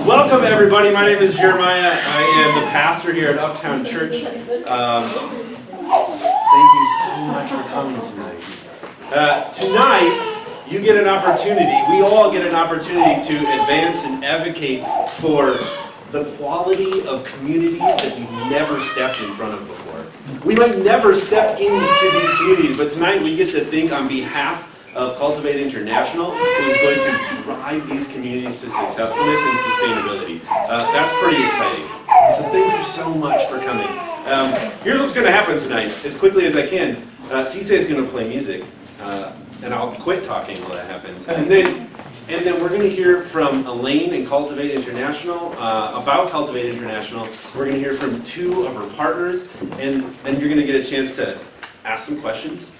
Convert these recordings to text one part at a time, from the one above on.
Welcome everybody, my name is Jeremiah. I am the pastor here at Uptown Church. Thank you so much for coming tonight. Tonight, you get an opportunity, we all get an opportunity to advance and advocate for the quality of communities that we've never stepped in front of before. We might never step into these communities, but tonight we get to think on behalf of Cultivate International, who is going to drive these communities to successfulness and sustainability. That's pretty exciting. So thank you so much for coming. Here's what's going to happen tonight, as quickly as I can. Cisse is going to play music, and I'll quit talking while that happens. And then we're going to hear from Elaine and Cultivate International, about Cultivate International. We're going to hear from two of her partners, and then you're going to get a chance to ask some questions.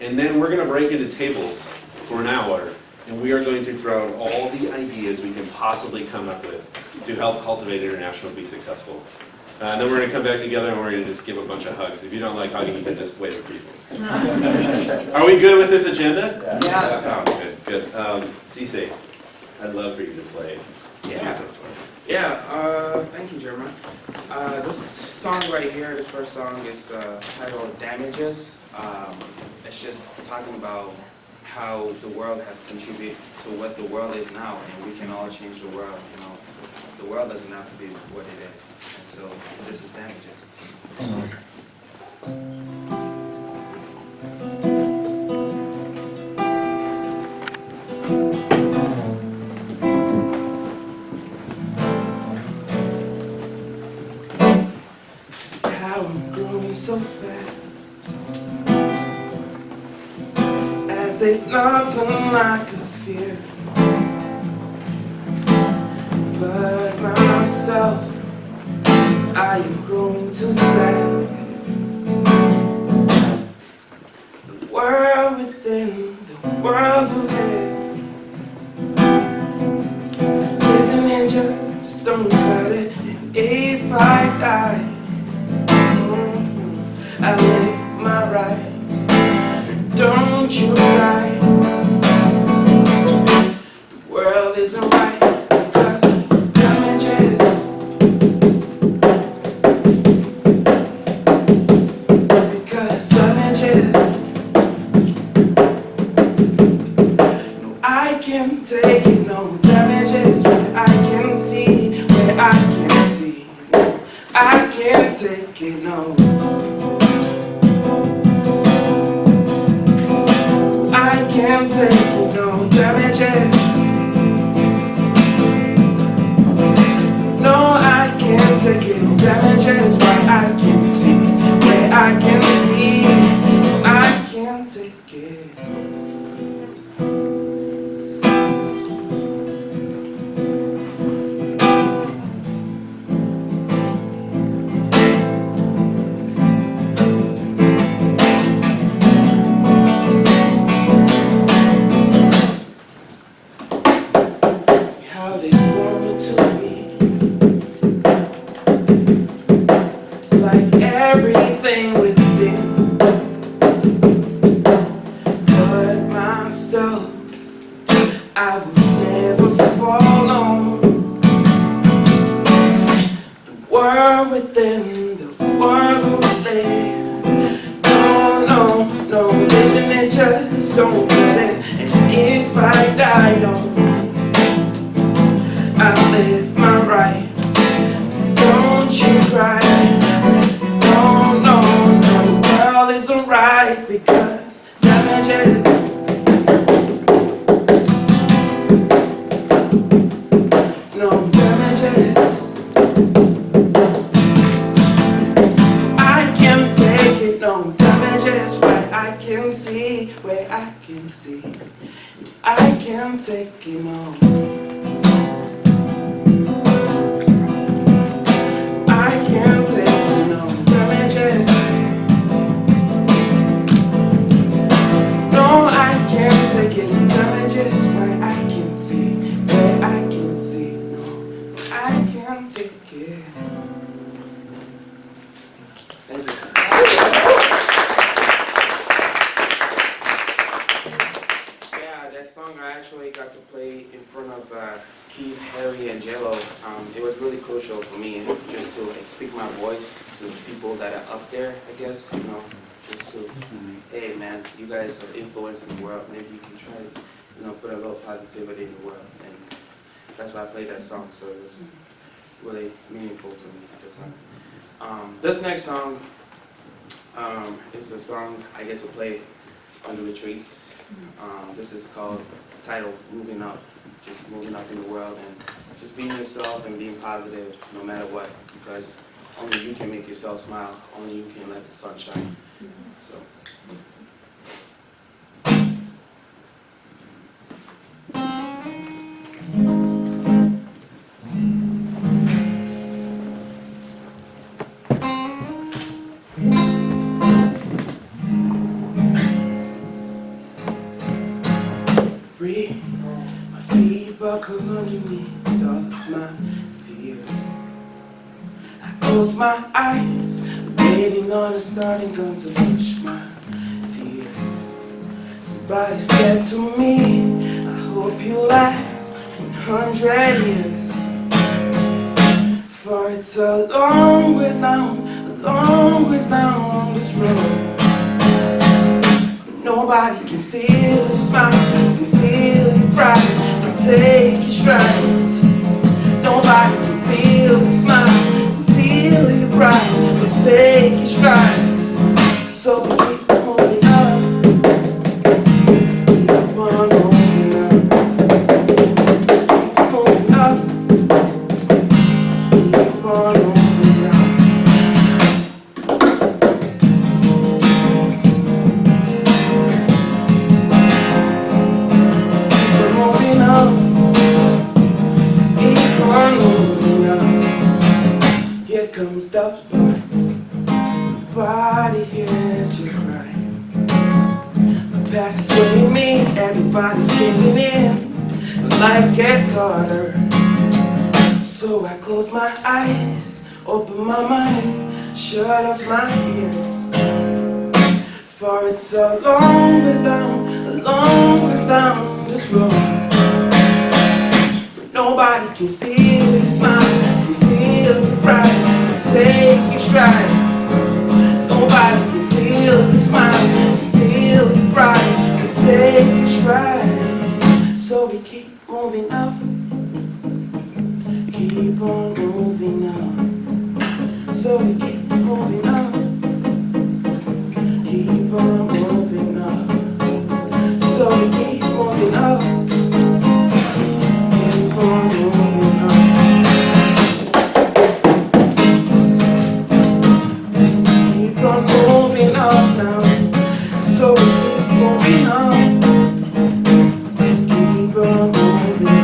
And then we're going to break into tables for an hour, and we are going to throw out all the ideas we can possibly come up with to help Cultivate International be successful. And then we're going to come back together and we're going to just give a bunch of hugs. If you don't like hugging, you can just wave at people. Are we good with this agenda? Yeah. Oh, good. Cisse, I'd love for you to play. Thank you, Jeremiah. This song right here, the first song, is titled Damages. It's just talking about how the world has contributed to what the world is now, and we can all change the world. You know, the world doesn't have to be what it is. And so this is Damages. See how I'm growing so fast, as if nothing I could fear but myself. I am growing too sad. The world within, the world within, living in just don't cut it. And if I die, I live my rights. Don't you cry. The world isn't right because damages. Because damages. No, I can't take it, no damages. Where I can see, where I can see. No, I can't take it, no. I can't take it, no damages. No, I can't take it, no damages. Where I can see, where I can see. No, I can't take it. Everything within but myself, I will never fall on. The world within, the world within. No, living it just don't get it. And if I die, no, I live my rights. Don't you cry. No, the world isn't right because damages. No damages. I can't take it, no damages. Where I can see, where I can see. I can't take it, no. I can't take it, no damages. No, I can't take it, no damages. Where I can see, where I can see. No, I can't take it. Thank you. Yeah, that song I actually got to play play in front of Keith, Harry, and Jello, it was really crucial for me just to like, speak my voice to the people that are up there, I guess, you know, just to, hey man, you guys are influencing the world, maybe you can try to, you know, put a little positivity in the world, and that's why I played that song, so it was really meaningful to me at the time. This next song is a song I get to play on the retreats. This is called, titled, Moving Up. Just moving up in the world and just being yourself and being positive no matter what, because only you can make yourself smile, only you can let the sun shine. So. Breathe, my feet buckle underneath all of my fears. I close my eyes, waiting on a starting gun to push my fears. Somebody said to me, I hope you last 100 years. For it's a long ways down this road. Nobody can steal your smile, can steal your pride, can take your strides. Nobody can steal your smile, can steal your pride, can take your strides. So we keep moving up, keep on moving up, keep moving up, keep on moving up. Comes the body hears you cry. My past is weighing me, everybody's giving in. Life gets harder. So I close my eyes, open my mind, shut off my ears. For it's a long ways down this road. But nobody can steal your smile, can steal your pride. Take your strides. Nobody can steal your smile, can steal your pride, can take your stride. So we keep moving up, keep on moving up. So we keep moving up, keep on moving up. So we keep moving up, keep on moving up. Moving up now, so we keep moving up, keep on moving up.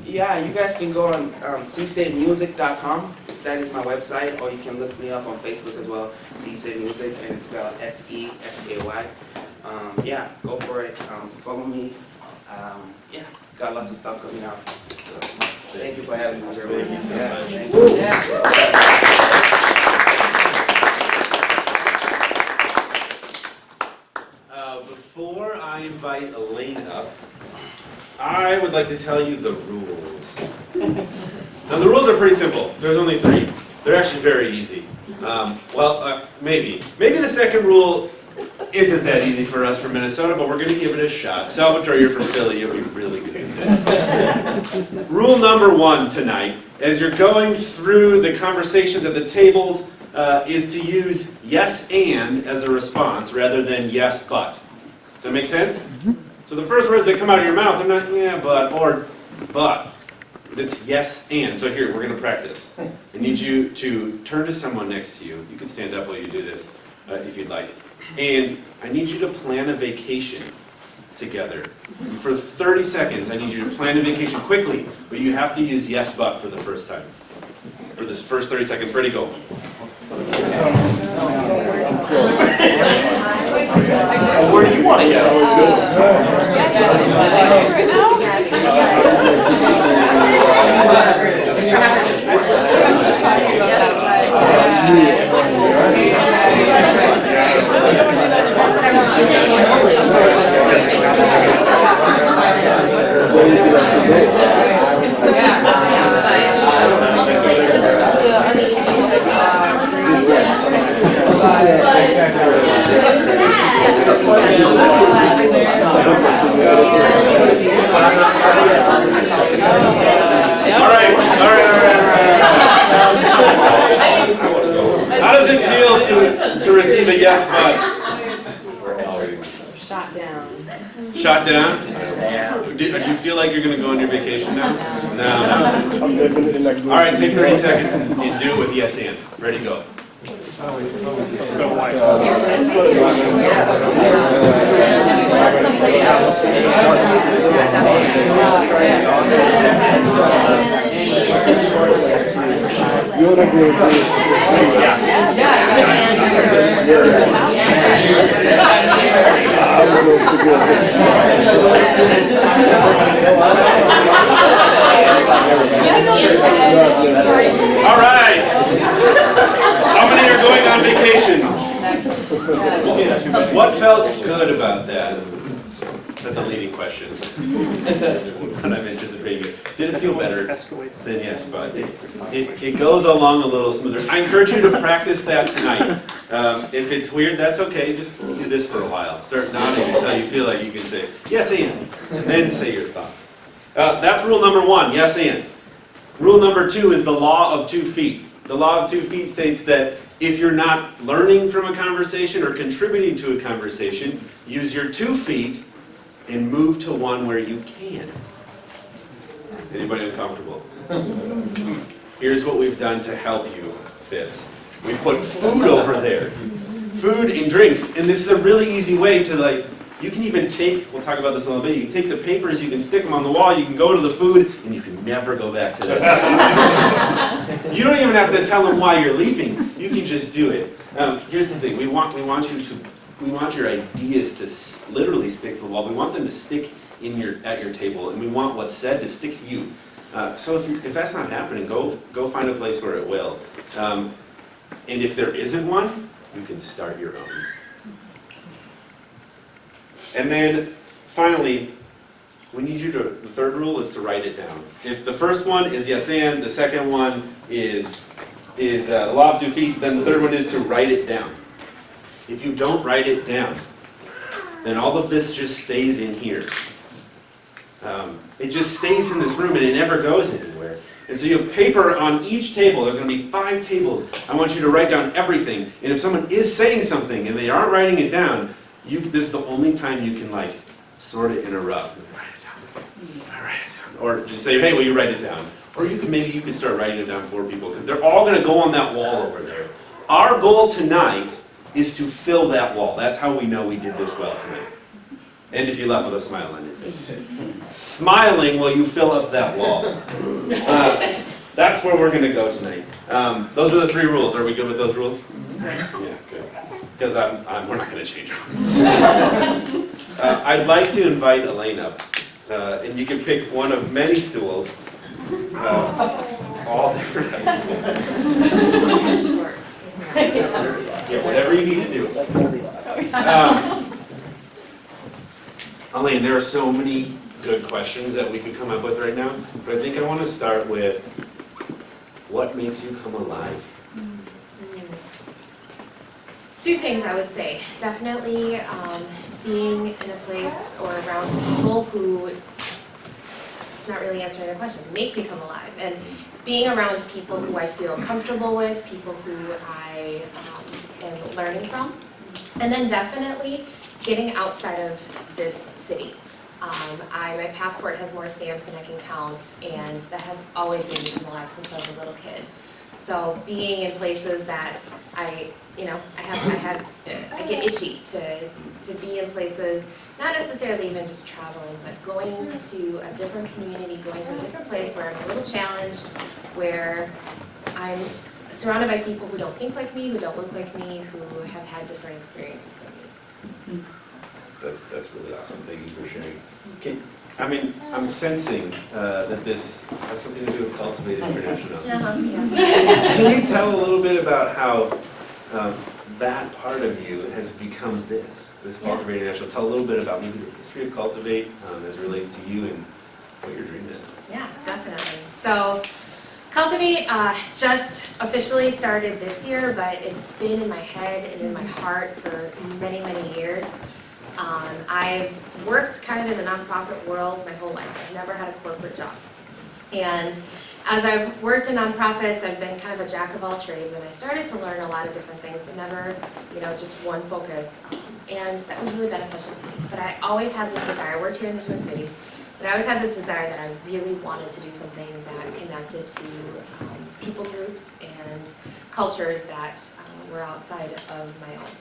Yeah, you guys can go on csaymusic.com. That is my website, or you can look me up on Facebook as well, Csay Music, and it's spelled S-E-S-A-Y. Yeah, go for it. Follow me. Yeah, got lots of stuff coming out. So, thank you for having me. Thank you so much. Thank you. Before I invite Elaine up, I would like to tell you the rules. Now the rules are pretty simple. There's only 3. They're actually very easy. Maybe. Maybe the second rule isn't that easy for us from Minnesota, but we're going to give it a shot. Salvatore, you're from Philly. You'll be really good at this. Rule number 1 tonight, as you're going through the conversations at the tables, is to use yes and as a response rather than yes but. Does that make sense? So the first words that come out of your mouth are not yeah, but, or but. It's yes and. So here, we're going to practice. I need you to turn to someone next to you. You can stand up while you do this, if you'd like. And I need you to plan a vacation together. For 30 seconds, I need you to plan a vacation quickly, but you have to use yes, but for the first time. For this first 30 seconds, ready, go. Where do you want to go? All right. How does it feel to receive a yes, but? Shot down. Shot down? Do you feel like you're going to go on your vacation now? No. All right, take 30 seconds and do it with yes and. Ready, go. All right. How many are going on vacations? What felt good about that? That's a leading question. What I'm anticipating. Did it feel better? Then yes, but it goes along a little smoother. I encourage you to practice that tonight. If it's weird, that's okay. Just do this for a while. Start nodding until you feel like you can say yes and then say your thought. That's rule number 1, yes and. Rule number 2 is the law of 2 feet. The law of 2 feet states that if you're not learning from a conversation or contributing to a conversation, use your 2 feet and move to one where you can. Anybody uncomfortable? Here's what we've done to help you, Fitz. We put food over there. Food and drinks. And this is a really easy way to you can even take, we'll talk about this in a little bit, you can take the papers, you can stick them on the wall, you can go to the food, and you can never go back to that. You don't even have to tell them why you're leaving. You can just do it. Here's the thing, we want your ideas to literally stick to the wall. We want them to stick at your table, and we want what's said to stick to you. So if that's not happening, go find a place where it will. And if there isn't one, you can start your own. And then, finally, we need you to, the third rule is to write it down. If the first one is yes and, the second one is the law of 2 feet, then the third one is to write it down. If you don't write it down, then all of this just stays in here. It just stays in this room and it never goes anywhere. And so you have paper on each table. There's going to be 5 tables. I want you to write down everything. And if someone is saying something and they aren't writing it down, this is the only time you can sort of interrupt. Write it down. All right. Or just say, hey, will you write it down? Or maybe you could start writing it down for people because they're all going to go on that wall over there. Our goal tonight is to fill that wall. That's how we know we did this well tonight. And if you left with a smile on your face. Smiling while you fill up that wall. That's where we're going to go tonight. Those are the 3 rules. Are we good with those rules? Yeah, good. Because we're not going to change them. I'd like to invite Elaine up. And you can pick one of many stools. All different heights. Yeah, whatever you need to do. Elaine, there are so many good questions that we could come up with right now, but I think I want to start with what makes you come alive? 2 things I would say. Definitely being in a place or around people who, it's not really answering the question, make me come alive. And being around people who I feel comfortable with, people who I am learning from. And then definitely getting outside of this city. My passport has more stamps than I can count, and that has always made me come alive since I was a little kid. So being in places that I get itchy to be in places, not necessarily even just traveling, but going to a different community, going to a different place where I'm a little challenged, where I'm surrounded by people who don't think like me, who don't look like me, who have had different experiences than me. That's really awesome. Thank you for sharing. I'm sensing that this has something to do with Cultivate International. Yeah. Can you tell a little bit about how that part of you has become this Cultivate International? Tell a little bit about maybe the history of Cultivate as it relates to you and what your dream is. Yeah, definitely. So Cultivate just officially started this year, but it's been in my head and in my heart for many, many years. I've worked kind of in the nonprofit world my whole life. I've never had a corporate job. And as I've worked in nonprofits, I've been kind of a jack of all trades, and I started to learn a lot of different things, but never, just one focus. And that was really beneficial to me. But I always had this desire. I worked here in the Twin Cities, but I always had this desire that I really wanted to do something that connected to people groups and cultures that were outside of my own.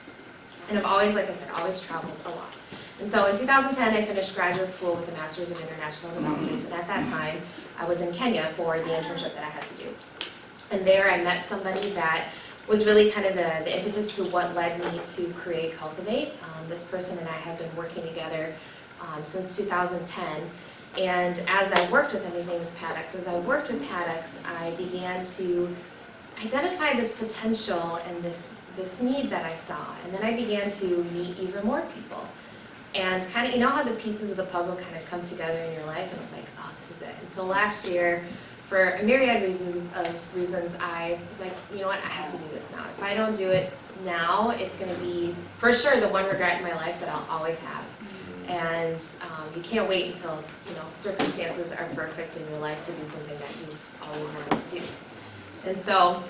And I've always, like I said, always traveled a lot. And so in 2010, I finished graduate school with a Master's in International Development, and at that time, I was in Kenya for the internship that I had to do. And there I met somebody that was really kind of the impetus to what led me to create Cultivate. This person and I have been working together since 2010. And as I worked with him, his name is Paddox, as I worked with Paddox, I began to identify this potential and this need that I saw. And then I began to meet even more people. And kind of, how the pieces of the puzzle kind of come together in your life, and it's like, oh, this is it. And so last year, for a myriad reasons, I was like, you know what, I have to do this now. If I don't do it now, it's going to be, for sure, the one regret in my life that I'll always have. And you can't wait until, circumstances are perfect in your life to do something that you've always wanted to do. And so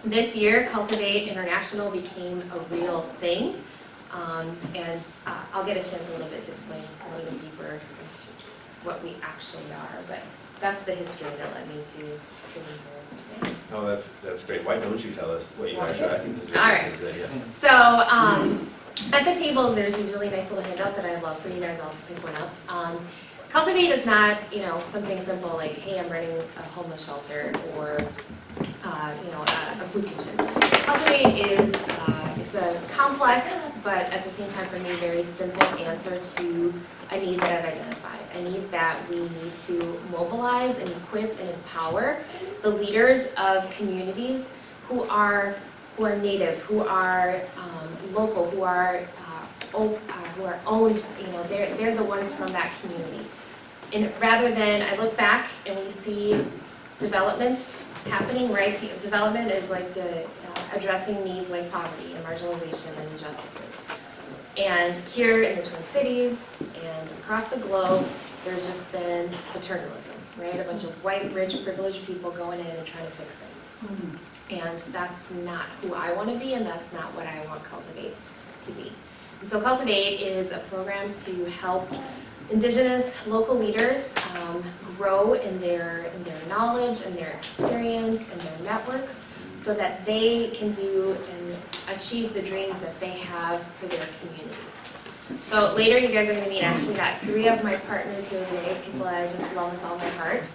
this year, Cultivate International became a real thing. And I'll get a chance a little bit to explain a little bit deeper what we actually are, but that's the history that led me to sitting here today. Oh, that's great. Why don't you tell us what you guys are? I think this is All right. Yeah. So at the tables, there's these really nice little handouts that I'd love for you guys all to pick one up. Cultivate is not, something simple like, hey, I'm running a homeless shelter or, a food kitchen. Cultivate is it's a complex, but at the same time for me, very simple answer to a need that I've identified. A need that we need to mobilize and equip and empower the leaders of communities who are native, who are local, who are owned. They're the ones from that community. And rather than I look back and we see development happening, right? Development is like the addressing needs like poverty and marginalization and injustices. And here in the Twin Cities and across the globe, there's just been paternalism, right? A bunch of white, rich, privileged people going in and trying to fix things. And that's not who I want to be, and that's not what I want Cultivate to be. And so Cultivate is a program to help Indigenous local leaders grow in their knowledge and their experience and their networks so that they can do and achieve the dreams that they have for their communities. So later you guys are going to meet, actually got 3 of my partners here today, people that I just love with all my heart,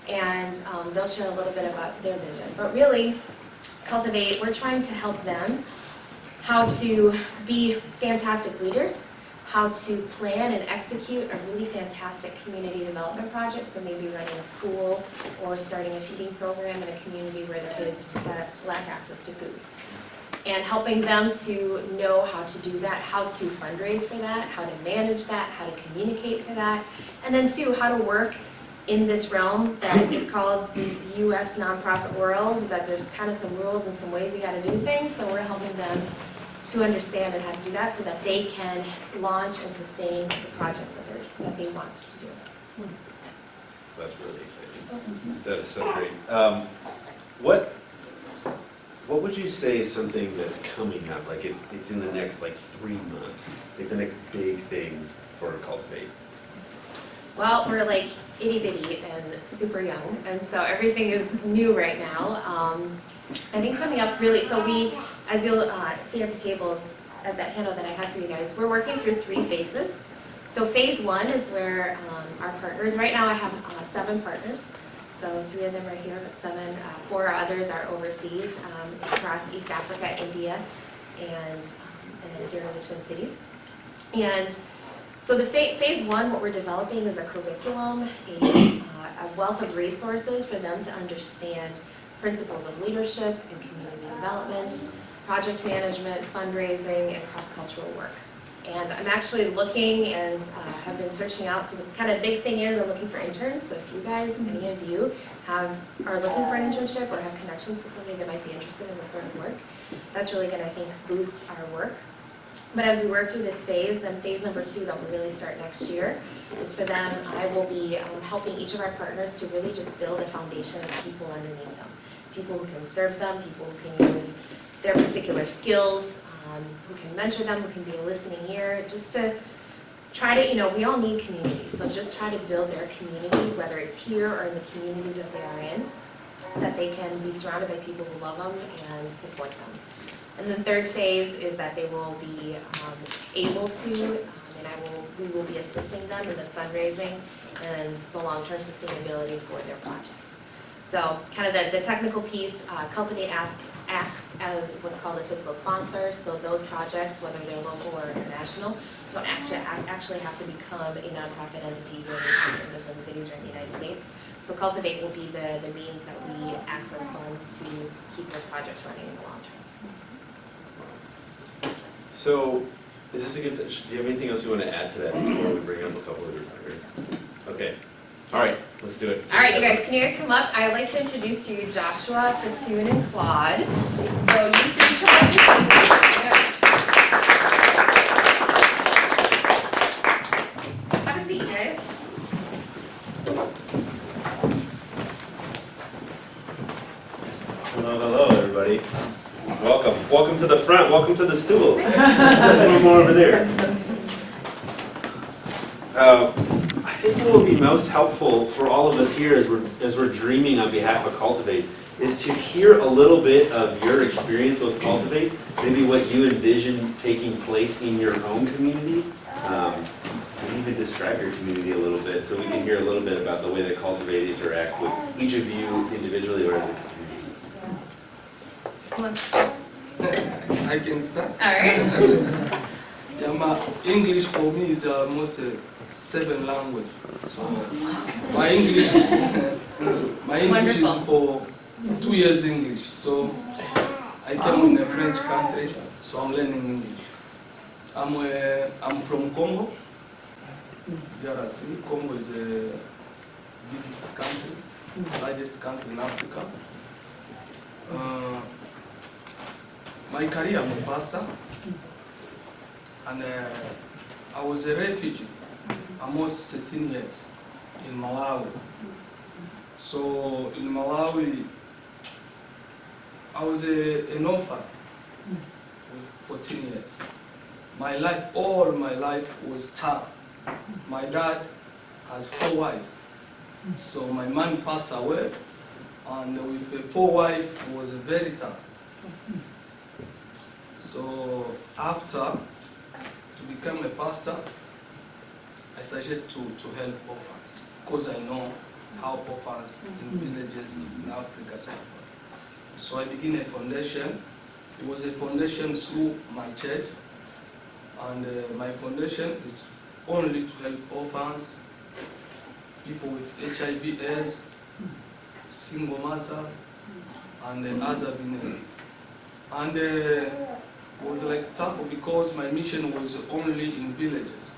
and they'll share a little bit about their vision. But really, Cultivate, we're trying to help them how to be fantastic leaders, how to plan and execute a really fantastic community development project, so maybe running a school or starting a feeding program in a community where the kids lack access to food. And helping them to know how to do that, how to fundraise for that, how to manage that, how to communicate for that, and then 2, how to work in this realm that is called the U.S. nonprofit world, that there's kind of some rules and some ways you got to do things, so we're helping them to understand and how to do that so that they can launch and sustain the projects that they want to do. That's really exciting. That is so great. What would you say is something that's coming up? Like it's in the next 3 months, like the next big thing for Cultivate? Well, we're itty bitty and super young, and so everything is new right now. I think coming up really, so we, as you'll see at the tables, at that handout that I have for you guys, we're working through 3 phases. So phase 1 is where our partners, right now I have 7 partners. So 3 of them are here, but 7, 4 others are overseas, across East Africa, India, and then here in the Twin Cities. And so the phase 1, what we're developing is a curriculum, a wealth of resources for them to understand principles of leadership and community development, project management, fundraising, and cross-cultural work. And I'm actually looking and have been searching out, so the kind of big thing is I'm looking for interns, so if you guys, any of you, are looking for an internship or have connections to somebody that might be interested in this sort of work, that's really going to, I think, boost our work. But as we work through this phase, then phase number 2 that will really start next year is for them, I will be helping each of our partners to really just build a foundation of people underneath them. People who can serve them, people who can use their particular skills, who can mentor them, who can be a listening ear, just to try to, we all need community, so just try to build their community, whether it's here or in the communities that they are in, that they can be surrounded by people who love them and support them. And the 3rd phase is that they will be able to, and we will be assisting them in the fundraising and the long-term sustainability for their projects. So kind of the technical piece, Cultivate acts as what's called a fiscal sponsor, so those projects, whether they're local or international, don't actually have to become a nonprofit entity here in the Twin Cities or in the United States. So Cultivate will be the means that we access funds to keep those projects running in the long term. So, is this a good, do you have anything else you want to add to that before we bring up a couple of your partners? Okay. All right, let's do it. All right, you guys, can you guys come up? I'd like to introduce to you Joshua, Fatoon, and Claude. So you three come up. Have a seat, guys. Hello, everybody. Welcome. Welcome to the front. Welcome to the stools. There's one more over there. I think what will be most helpful for all of us here as we're dreaming on behalf of Cultivate is to hear a little bit of your experience with Cultivate, maybe what you envision taking place in your own community. And even describe your community a little bit so we can hear a little bit about the way that Cultivate interacts with each of you individually or as a community. I can start. All right. Yeah, my English for me is almost 7 language. So my English is for 2 years English. So I came in a French country, so I'm learning English. I'm from Congo. DRC. Congo is the biggest country, largest country in Africa. My career, I'm a pastor, and I was a refugee almost 13 years in Malawi. So in Malawi, I was an orphan with 14 years. My life, all my life was tough. My dad has 4 wives, so my mom passed away, and with 4 wives, it was very tough. So after, to become a pastor, I suggest to help orphans, because I know how orphans in villages in Africa suffer. So I began a foundation. It was a foundation through my church, and my foundation is only to help orphans, people with HIV/AIDS, single mother, and others have been helped. And it was like tough because my mission was only in villages.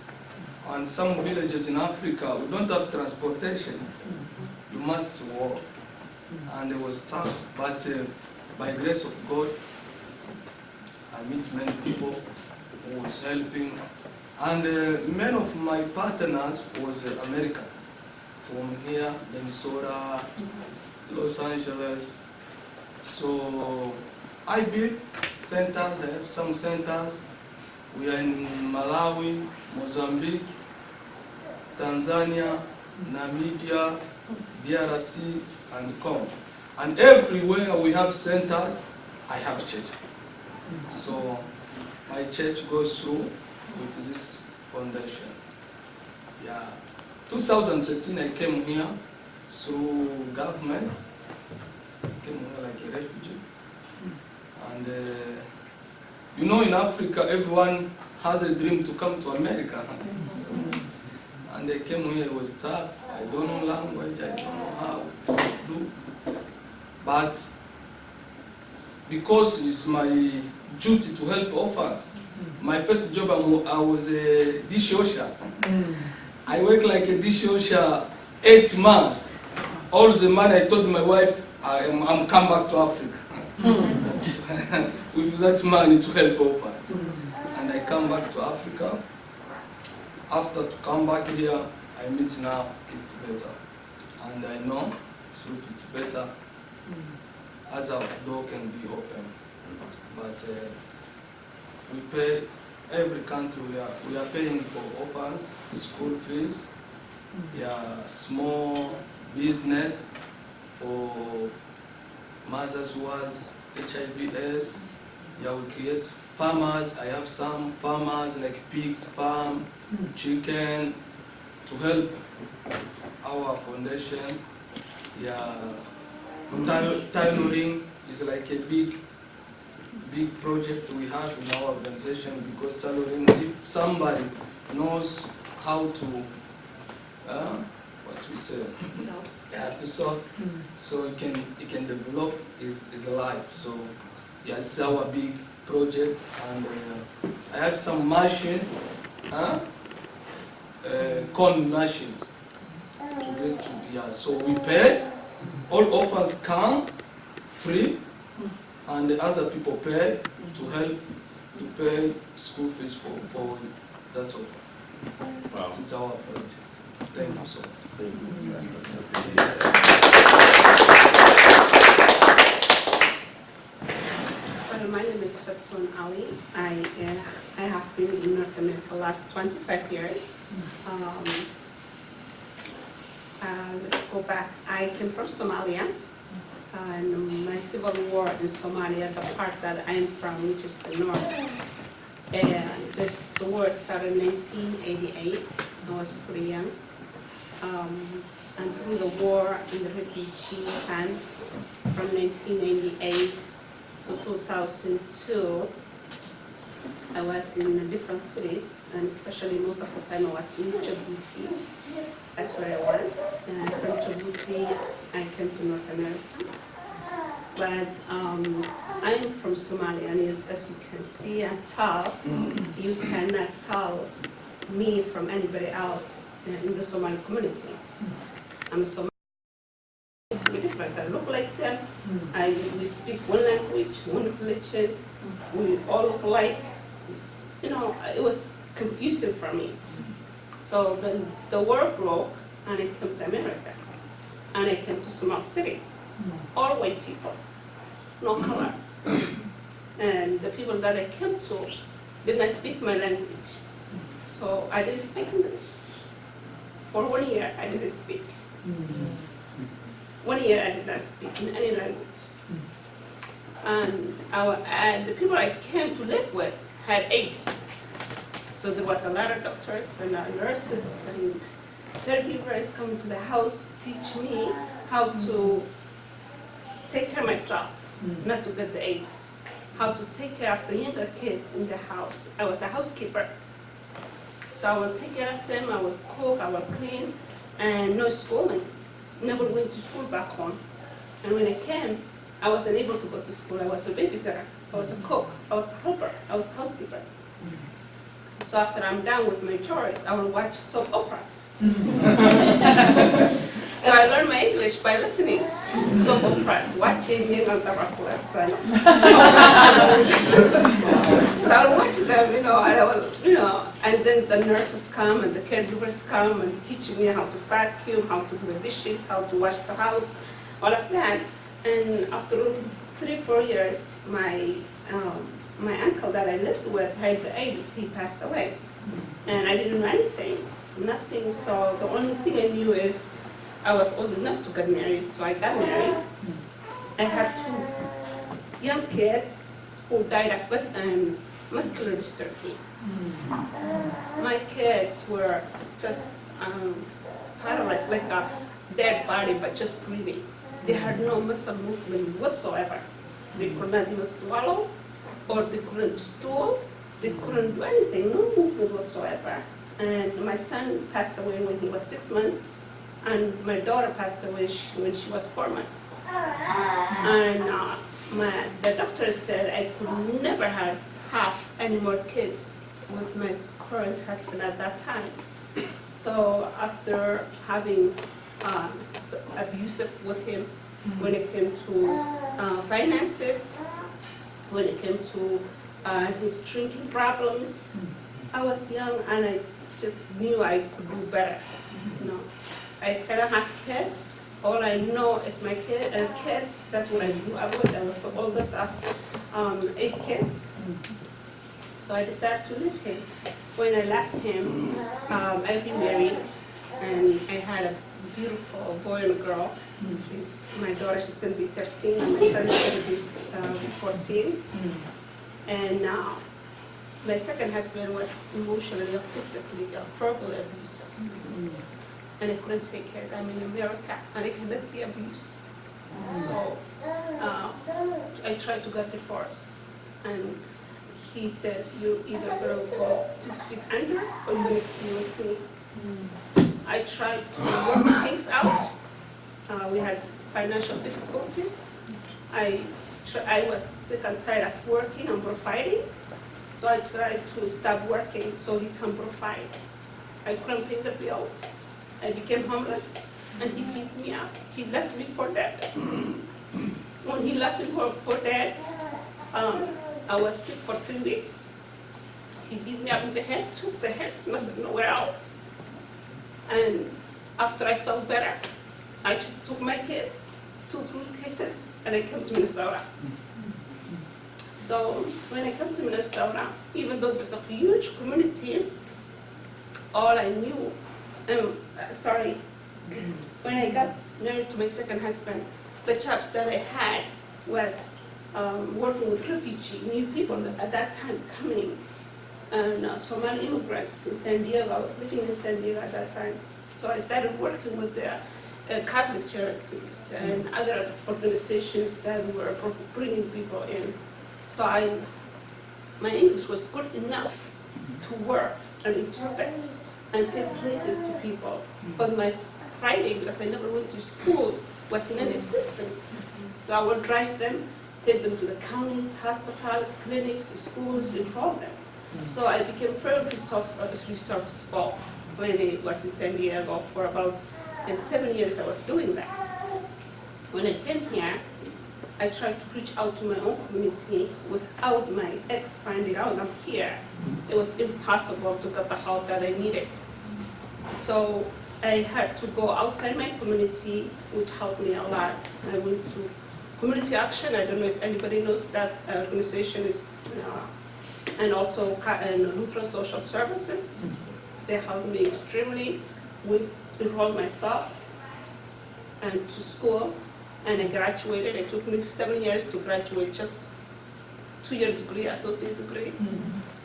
And some villages in Africa, we don't have transportation. You must walk. And it was tough, but by grace of God, I meet many people who was helping. And many of my partners was American, from here, Minnesota, Los Angeles. So I built centers, I have some centers. We are in Malawi, Mozambique, Tanzania, Namibia, DRC, and Congo. And everywhere we have centers, I have church. So my church goes through with this foundation. Yeah. 2013, I came here through government. I came here like a refugee. And you know, in Africa, everyone has a dream to come to America. And I came here, it was tough. I don't know language, I don't know how to do. But because it's my duty to help orphans, my first job, I was a dishwasher. I worked like a dishwasher 8 months. All the money I told my wife, I'm come back to Africa. With that money to help orphans. And I come back to Africa. After to come back here, I meet now Cultivate. And I know through Cultivate, as our door can be open. But we pay, every country we are paying for orphans, school fees, small business for mothers who has HIV/AIDS. We create farmers. I have some farmers like pigs farm, chicken, to help our foundation. Tailoring is like a big project we have in our organization, because tailoring, if somebody knows how to, what we say, to sew, so it can develop his life. So it's our big project, and I have some machines, corn machines, to get to, so we pay. All orphans come free, and the other people pay to help to pay school fees for that orphan. Wow. This is our project. Thank you so Well, my name is Fatsoun Ali. I have been in North America for the last 25 years. Let's go back. I came from Somalia, and my civil war in Somalia, the part that I'm from, which is the north. And the war started in 1988. I was pretty young. And through the war in the refugee camps from 1998 to 2002, I was in different cities, and especially most of the time I was in Djibouti. That's where I was. And from Djibouti, I came to North America. But I'm from Somalia, and as you can see and tell, you cannot tell me from anybody else in the Somali community. I'm a Somali. I speak different. I look like them. We speak one language, one religion. We all look alike. You know, it was confusing for me. So then the war broke, and I came to America. And I came to Somali City. All white people, no color. And the people that I came to did not speak my language. So I didn't speak English. For 1 year, I didn't speak. 1 year, I did not speak in any language. And the people I came to live with had AIDS. So there was a lot of doctors and nurses and caregivers coming to the house to teach me how to take care of myself, not to get the AIDS, how to take care of the younger kids in the house. I was a housekeeper. So I would take care of them, I would cook, I would clean, and no schooling. Never went to school back home. And when I came, I wasn't able to go to school. I was a babysitter, I was a cook, I was a helper, I was a housekeeper. So after I'm done with my chores, I will watch soap operas. So I learned my English by listening to soap operas, watching, the Restless. So I'll watch them, and I will, and then the nurses come and the caregivers come and teach me how to vacuum, how to do the dishes, how to wash the house, all of that. And after 3-4 years, my uncle that I lived with had the AIDS. He passed away, and I didn't know anything, nothing. So the only thing I knew is I was old enough to get married, so I got married. I had 2 young kids who died of muscular dystrophy. My kids were just paralyzed, like a dead body, but just breathing. They had no muscle movement whatsoever. They could not even swallow, or they couldn't stool. They couldn't do anything, no movement whatsoever. And my son passed away when he was 6 months, and my daughter passed away when she was 4 months. And the doctor said I could never have any more kids with my current husband at that time. So after having abusive with him, when it came to finances, when it came to his drinking problems, I was young and I just knew I could do better. You know, I cannot have kids. All I know is my kids. That's what I grew up with. I was the oldest of 8 kids. So I decided to leave him. When I left him, I remarried, and I had a beautiful boy and a girl. My daughter, she's going to be 13, and my son is going to be 14. And my second husband was emotionally, physically, verbally abusive. And I couldn't take care of them in America, and I cannot be abused. So I tried to get divorced, and he said, "You either going to go 6 feet under, or you're going to stay with me." I tried to work things out. We had financial difficulties. I was sick and tired of working and providing, so I tried to stop working so he can provide. I couldn't pay the bills. I became homeless, and he beat me up. He left me for dead. When he left me for dead, I was sick for 3 weeks. He beat me up in the head, just the head, nothing, nowhere else. And after I felt better, I just took my kids, 2 suitcases, and I came to Minnesota. So when I came to Minnesota, even though there's a huge community, all I knew, when I got married to my second husband, the jobs that I had was working with new people at that time coming, and Somali immigrants in San Diego. I was living in San Diego at that time. So I started working with the Catholic charities and other organizations that were bringing people in. So my English was good enough to work and interpret and take places to people. But my writing, because I never went to school, was non-existence. So I would drive them, take them to the counties, hospitals, clinics, to schools, enroll them. So I became very resourceful when I was in San Diego. For about 7 years I was doing that. When I came here, I tried to reach out to my own community without my ex finding out I'm here. It was impossible to get the help that I needed. So I had to go outside my community, which helped me a lot. I went to Community Action. I don't know if anybody knows that organization is, and also Lutheran Social Services. They helped me extremely with enroll myself and to school, and I graduated. It took me 7 years to graduate, just 2-year degree, associate degree.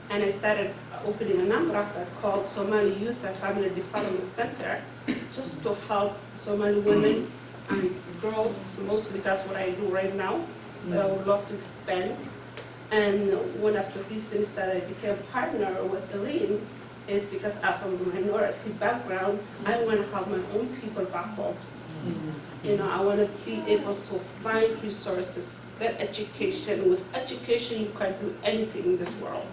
And I started opening a nonprofit called Somali Youth and Family Development Center, just to help Somali women and girls. Mostly that's what I do right now. But I would love to expand. And one of the reasons that I became partner with Elaine is because I'm from a minority background. I want to help my own people back home. You know, I want to be able to find resources, get education. With education, you can do anything in this world.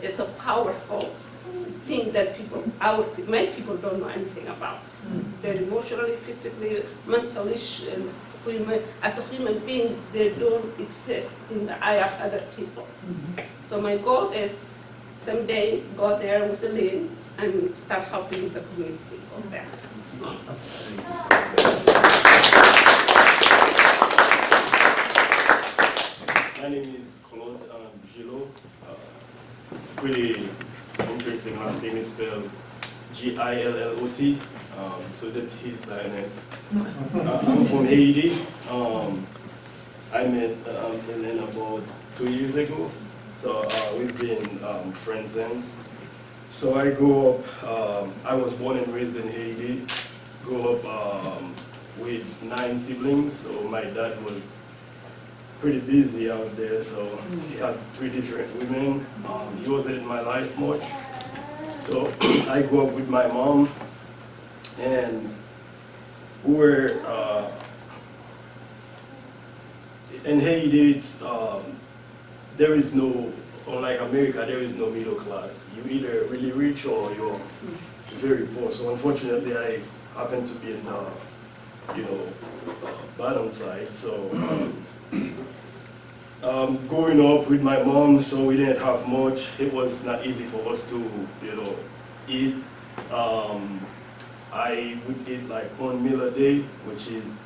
It's a powerful thing that many people don't know anything about. They're emotionally, physically, mentally, as a human being, they don't exist in the eye of other people. So my goal is someday go there with Elaine and start helping the community over there. My name is Claude Gillot. It's pretty interesting last name. It's spelled Gillot. So that's his name. I'm from Haiti. I met Elaine about 2 years ago. So we've been friends since. So I grew up, I was born and raised in Haiti. Grew up with 9 siblings, so my dad was pretty busy out there, so he had 3 different women. He wasn't in my life much. So I grew up with my mom, and we were, in Haiti, it's, there is no, unlike America, there is no middle class. You're either really rich or you're very poor. So unfortunately, I happen to be in the, bottom side. So growing up with my mom, so we didn't have much. It was not easy for us to, eat. I would eat like 1 meal a day, which is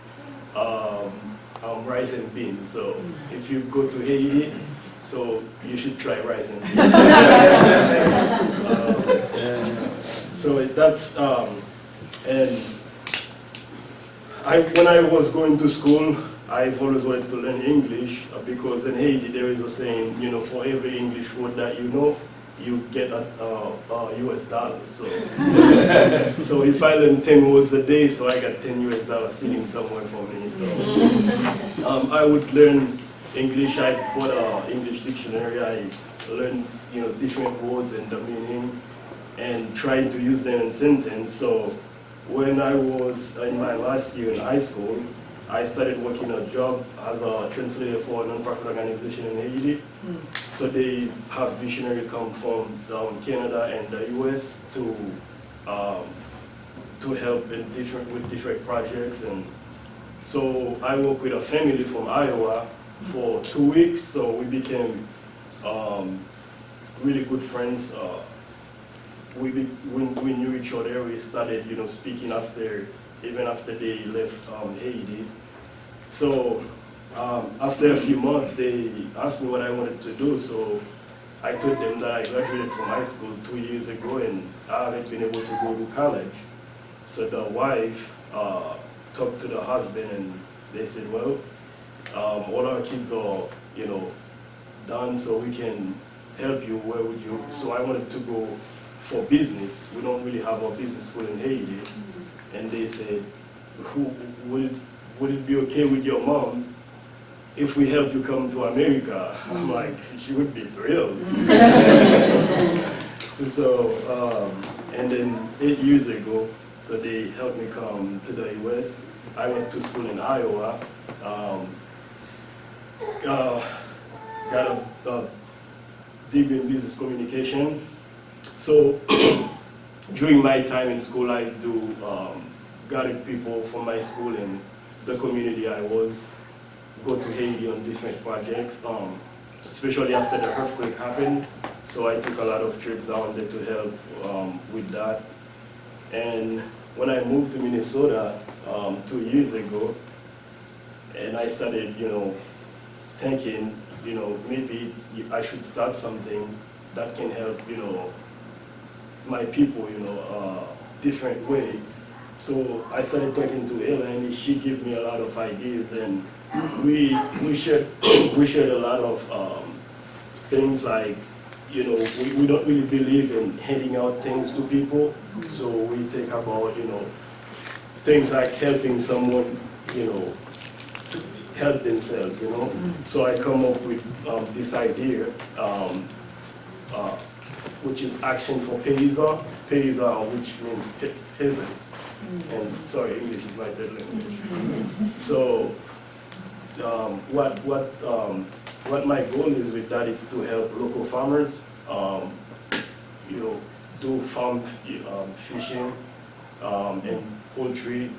rice and beans. So if you go to Haiti, so you should try rice and beans. So that's, and when I was going to school, I've always wanted to learn English because in Haiti there is a saying, for every English word that you know, you get a US dollar. So, so if I learn 10 words a day, so I got 10 US dollars sitting somewhere for me. So I would learn English. I bought an English dictionary. I learned different words and the meaning, and trying to use them in sentence. So when I was in my last year in high school, I started working a job as a translator for a non-profit organization in Haiti. So they have missionaries come from Canada and the US to help in with different projects. And so I worked with a family from Iowa for 2 weeks. So we became really good friends. When we knew each other, we started, speaking even after they left Haiti. So after a few months, they asked me what I wanted to do. So I told them that I graduated from high school 2 years ago, and I haven't been able to go to college. So the wife talked to the husband, and they said, well, all our kids are, done, so we can help you. Where would you? So I wanted to go for business. We don't really have a business school in Haiti. And they said, would it be okay with your mom if we help you come to America? I'm like, she would be thrilled. So, and then 8 years ago, so they helped me come to the US. I went to school in Iowa, got a degree in business communication. So during my time in school, I do guided people from my school and the community I was, go to Haiti on different projects, especially after the earthquake happened. So I took a lot of trips down there to help with that. And when I moved to Minnesota 2 years ago, and I started, thinking, maybe I should start something that can help, my people, different way. So I started talking to Elaine. She gave me a lot of ideas, and we shared a lot of things like, we don't really believe in handing out things to people. So we think about, things like helping someone, help themselves, So I come up with this idea, which is Action for Paysa, which means peasants. And sorry, English is my third language. So what my goal is with that is to help local farmers, do farm fishing and poultry,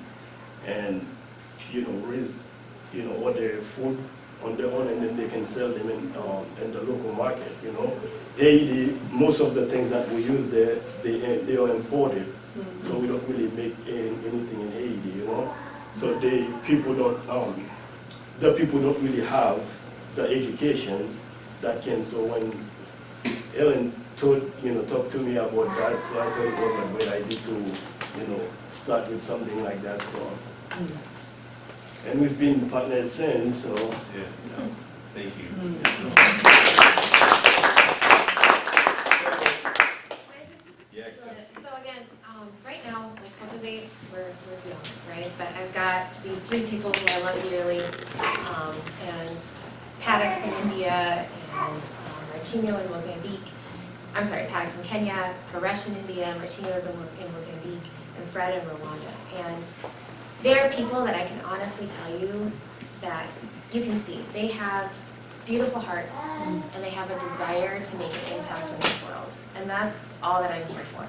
and raise all their food on their own, and then they can sell them in the local market. Haiti, most of the things that we use there, they are imported. So we don't really make anything in Haiti, So the people don't really have the education that can. So when Ellen talked to me about that, so I thought it was a great idea to, start with something like that. So. and we've been partnered since, so. Yeah. Thank you. Yeah. So again, right now, like Cultivate, we're young, right? But I've got these 3 people who I love dearly, and Paddocks in India, and Martinho in Mozambique. I'm sorry, Paddocks in Kenya, Paresh in India, Martinho is in Mozambique, and Fred in Rwanda. And they're people that I can honestly tell you that you can see. They have beautiful hearts, and they have a desire to make an impact in this world. And that's all that I'm here for,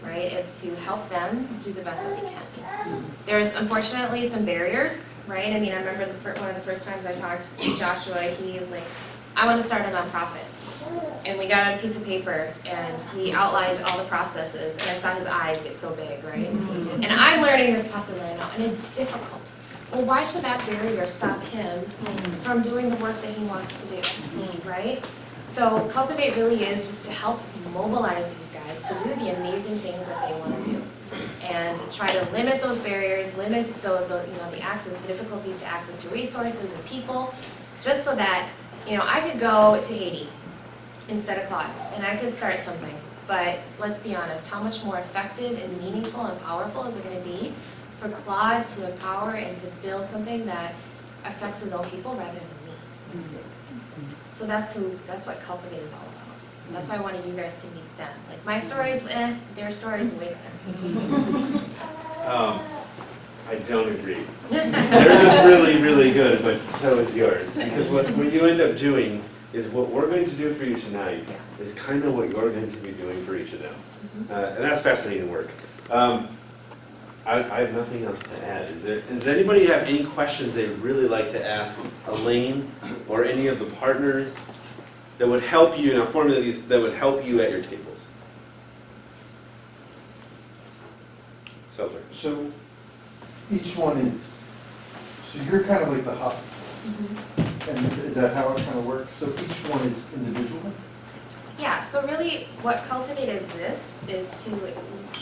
right, is to help them do the best that they can. There's unfortunately some barriers, right? I mean, I remember one of the first times I talked to Joshua, he is like, I want to start a nonprofit. And we got out a piece of paper, and we outlined all the processes, and I saw his eyes get so big, right? And I'm learning this process right now, and it's difficult. Well, why should that barrier stop him from doing the work that he wants to do, right? So Cultivate really is just to help mobilize these guys to do the amazing things that they want to do, and try to limit those barriers, limit the access, the difficulties to access to resources and people, just so that I could go to Haiti instead of Claude, and I could start something. But let's be honest, how much more effective and meaningful and powerful is it going to be for Claude to empower and to build something that affects his own people rather than me? So that's what Cultivate is all about. That's why I wanted you guys to meet them. Like, my stories, their stories way better. I don't agree. Theirs is really, really good, but so is yours. Because what you end up doing is what we're going to do for you tonight is kind of what you're going to be doing for each of them. And that's fascinating work. I have nothing else to add. Does anybody have any questions they'd really like to ask Elaine or any of the partners that would help you in a formula that would help you at your tables? Selder. So each one is, so you're kind of like the hub. And is that how it kind of works? So each one is individual? Yeah, so really what Cultivate exists is to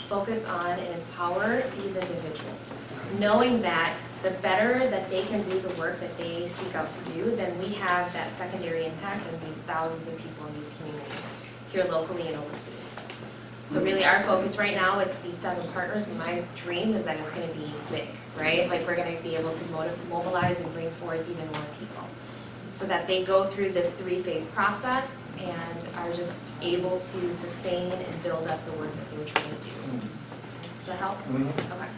focus on and empower these individuals, knowing that the better that they can do the work that they seek out to do, then we have that secondary impact on these thousands of people in these communities, here locally and overseas. So really our focus right now with these 7 partners, my dream is that it's going to be big, right? Like, we're going to be able to mobilize and bring forth even more people, so that they go through this 3-phase process and are just able to sustain and build up the work that they were trying to do. Does that help? Okay.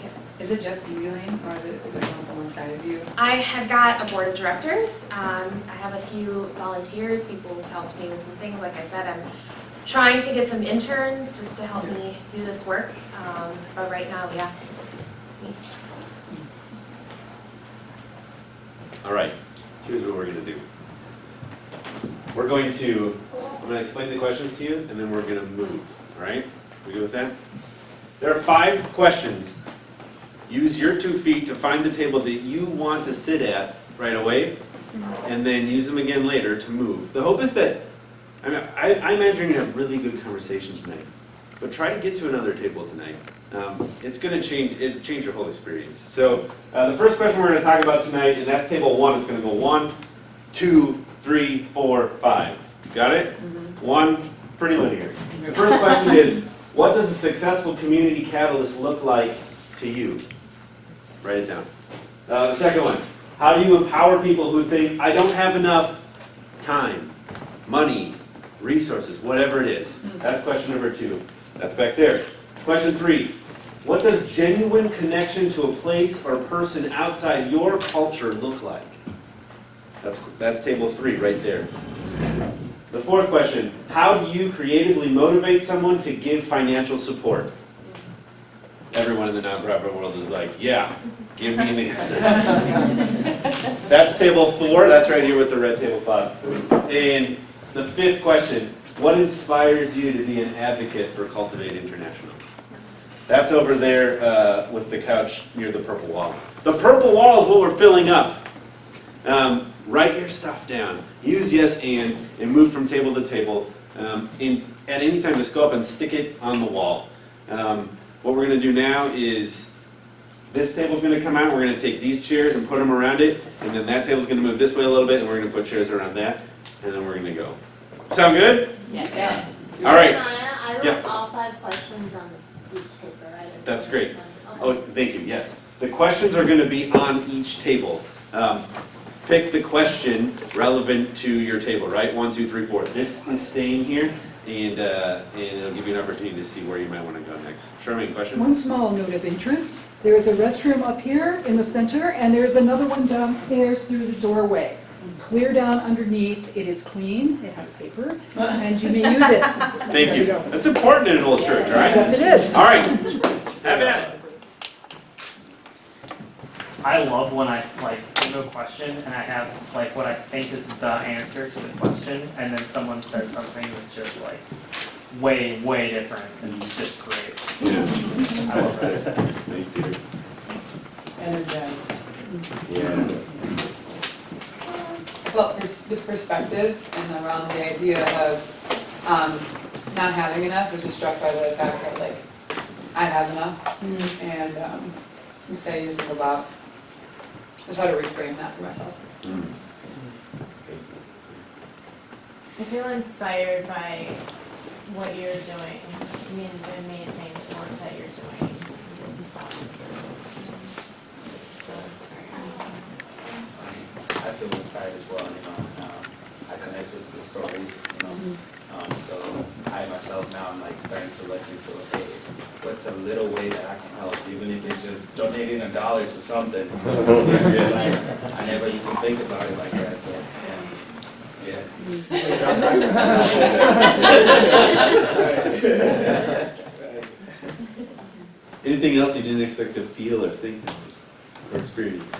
Yes. Is it just you, Elaine, or is there else alongside of you? I have got a board of directors. I have a few volunteers, people who helped me with some things. Like I said, I'm trying to get some interns just to help me do this work. But right now, yeah, it's just me. All right. Here's what we're going to do. I'm going to explain the questions to you, and then we're going to move. All right? We good with that? There are 5 questions. Use your 2 feet to find the table that you want to sit at right away, and then use them again later to move. The hope is that, I imagine you have really good conversation tonight, but try to get to another table tonight. It's going to change your whole experience. So the first question we're going to talk about tonight, and that's table 1. It's going to go 1, 2, 3, 4, 5. Got it? 1, pretty linear. The first question is, what does a successful community catalyst look like to you? Write it down. The second one, how do you empower people who think, I don't have enough time, money, resources, whatever it is? That's question number 2. That's back there. Question 3, what does genuine connection to a place or person outside your culture look like? That's table 3 right there. The 4th question, how do you creatively motivate someone to give financial support? Everyone in the nonprofit world is like, yeah, give me an answer. That's table 4, that's right here with the red tablecloth. And the 5th question, what inspires you to be an advocate for Cultivate International? That's over there with the couch near the purple wall. The purple wall is what we're filling up. Write your stuff down. Use yes and move from table to table. And at any time just go up and stick it on the wall. What we're going to do now is this table's gonna come out, we're gonna take these chairs and put them around it, and then that table's gonna move this way a little bit, and we're gonna put chairs around that, and then we're gonna go. Sound good? Yeah. All right. I wrote Yeah. all 5 questions on each paper, right? That's great. Okay. Oh, thank you, yes. The questions are gonna be on each table. Pick the question relevant to your table, right? 1, 2, 3, 4. This is staying here, and it'll give you an opportunity to see where you might wanna go next. Charmayne, question? One small note of interest, there is a restroom up here in the center, and there's another one downstairs through the doorway. Clear down underneath, it is clean, it has paper, and you may use it. Thank you. That's important in an old church, right? Yes, it is. All right, have at it. I love when I think of a question and I have like what I think is the answer to the question, and then someone says something that's just like way, way different, and it's just great. Yeah. I love that. Thanks, Peter. Energized. Yeah. Well, this perspective and around the idea of not having enough, was just struck by the fact that like I have enough, and excited to think about just how to reframe that for myself. I feel inspired by what you're doing. I mean, the amazing work that you're doing. Just in it's just so inspiring. I feel inspired as well, I connect with the stories, so I myself now I'm like starting to look into, okay, what's a little way that I can help, even if it's just donating $1 to something. Because I never used to think about it like that, so yeah. Anything else you didn't expect to feel or think or experience?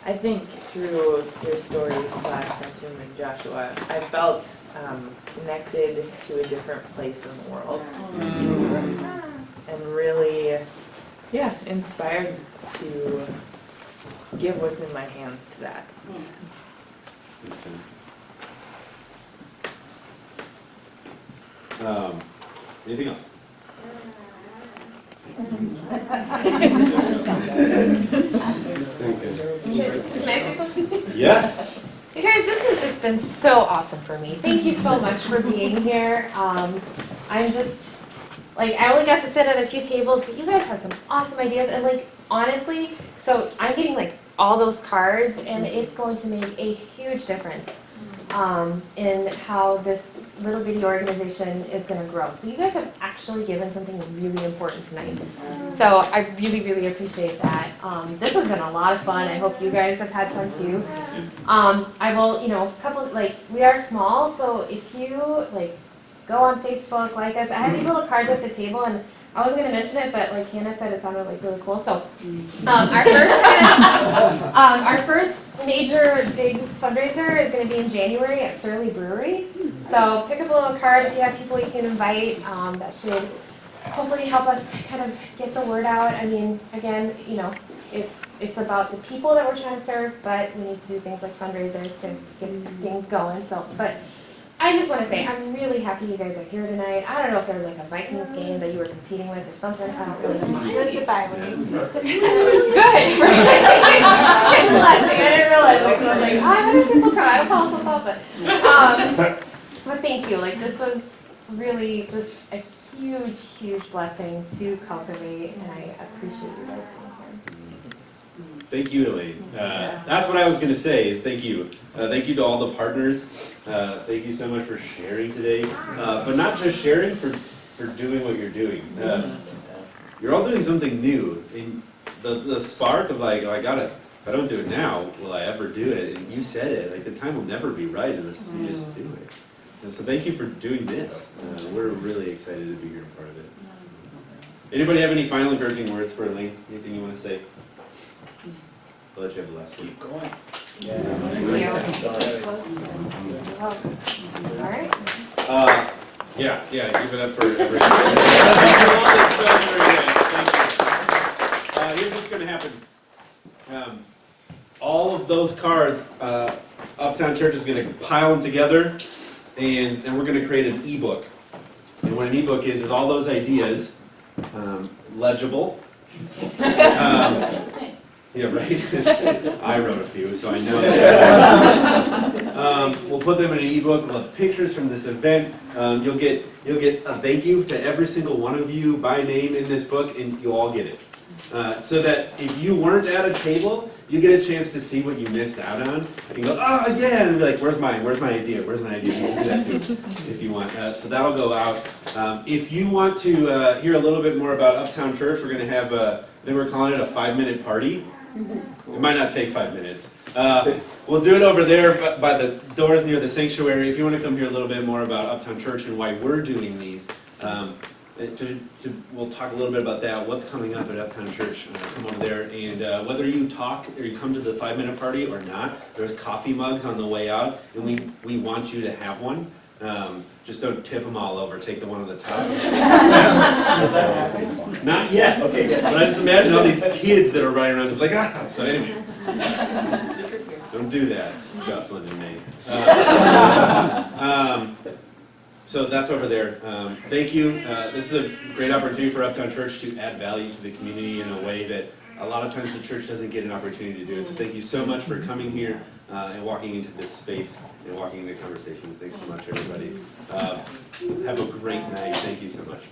I think through your stories, Black, Tatum, and Joshua, I felt connected to a different place in the world. And really, inspired to give what's in my hands to that. Anything else? Can I say something? Yes. You guys, this has just been so awesome for me. Thank you so much for being here. I'm just, like, I only got to sit at a few tables, but you guys had some awesome ideas. And, like, honestly, so I'm getting, like, all those cards, and it's going to make a huge difference in how this little bitty organization is going to grow. So you guys have actually given something really important tonight. So I really, really appreciate that. This has been a lot of fun. I hope you guys have had fun too. I will, we are small, so if you, go on Facebook, like us. I have these little cards at the table, and I wasn't going to mention it, but like Hannah said, it sounded like really cool. So our first major big fundraiser is going to be in January at Surly Brewery. So pick up a little card if you have people you can invite. That should hopefully help us kind of get the word out. I mean, again, it's about the people that we're trying to serve, but we need to do things like fundraisers to get things going. So, but I just want to say I'm really happy you guys are here tonight. I don't know if there was like a Vikings game that you were competing with or something. I don't really know. It was a Bible. It's good. Blessing. I didn't realize. I was like, how do people cry? I don't follow football, but thank you. Like, this was really just a huge, huge blessing to Cultivate, and I appreciate you guys being here. Thank you, Elaine. That's what I was going to say, is thank you. Thank you to all the partners. Thank you so much for sharing today. But not just sharing, for doing what you're doing. You're all doing something new. And the spark of like, oh, I got it. If I don't do it now, will I ever do it? And you said it. Like, the time will never be right unless you just do it. And so thank you for doing this. We're really excited to be here and part of it. Anybody have any final encouraging words for Elaine? Anything you want to say? I'll let you have the last one. Keep going. All right. Give it up for everyone. Here's what's going to happen. All of those cards, Uptown Church is going to pile them together, and we're going to create an ebook. And what an ebook is all those ideas, legible, Yeah, right? I wrote a few, so I know that. We'll put them in an ebook. We'll have pictures from this event. You'll get a thank you to every single one of you by name in this book, and you all get it. So that if you weren't at a table, you get a chance to see what you missed out on. And go, oh yeah, and be like, where's mine? Where's my idea? Where's my idea? You can do that too, if you want. So that'll go out. If you want to hear a little bit more about Uptown Church, we're going to have then we're calling it a 5-minute party. It might not take 5 minutes. We'll do it over there by the doors near the sanctuary. If you want to come hear a little bit more about Uptown Church and why we're doing these, we'll talk a little bit about that, what's coming up at Uptown Church. Come over there, and whether you talk or you come to the 5-minute party or not, there's coffee mugs on the way out, and we want you to have one. Just don't tip them all over, take the one on the top. Not yet, okay. But I just imagine all these kids that are running around just like, ah! So anyway, don't do that, Jocelyn and me. So that's over there. Thank you. This is a great opportunity for Uptown Church to add value to the community in a way that a lot of times the church doesn't get an opportunity to do it. So thank you so much for coming here and walking into this space and walking into conversations. Thanks so much, everybody. Have a great night. Thank you so much.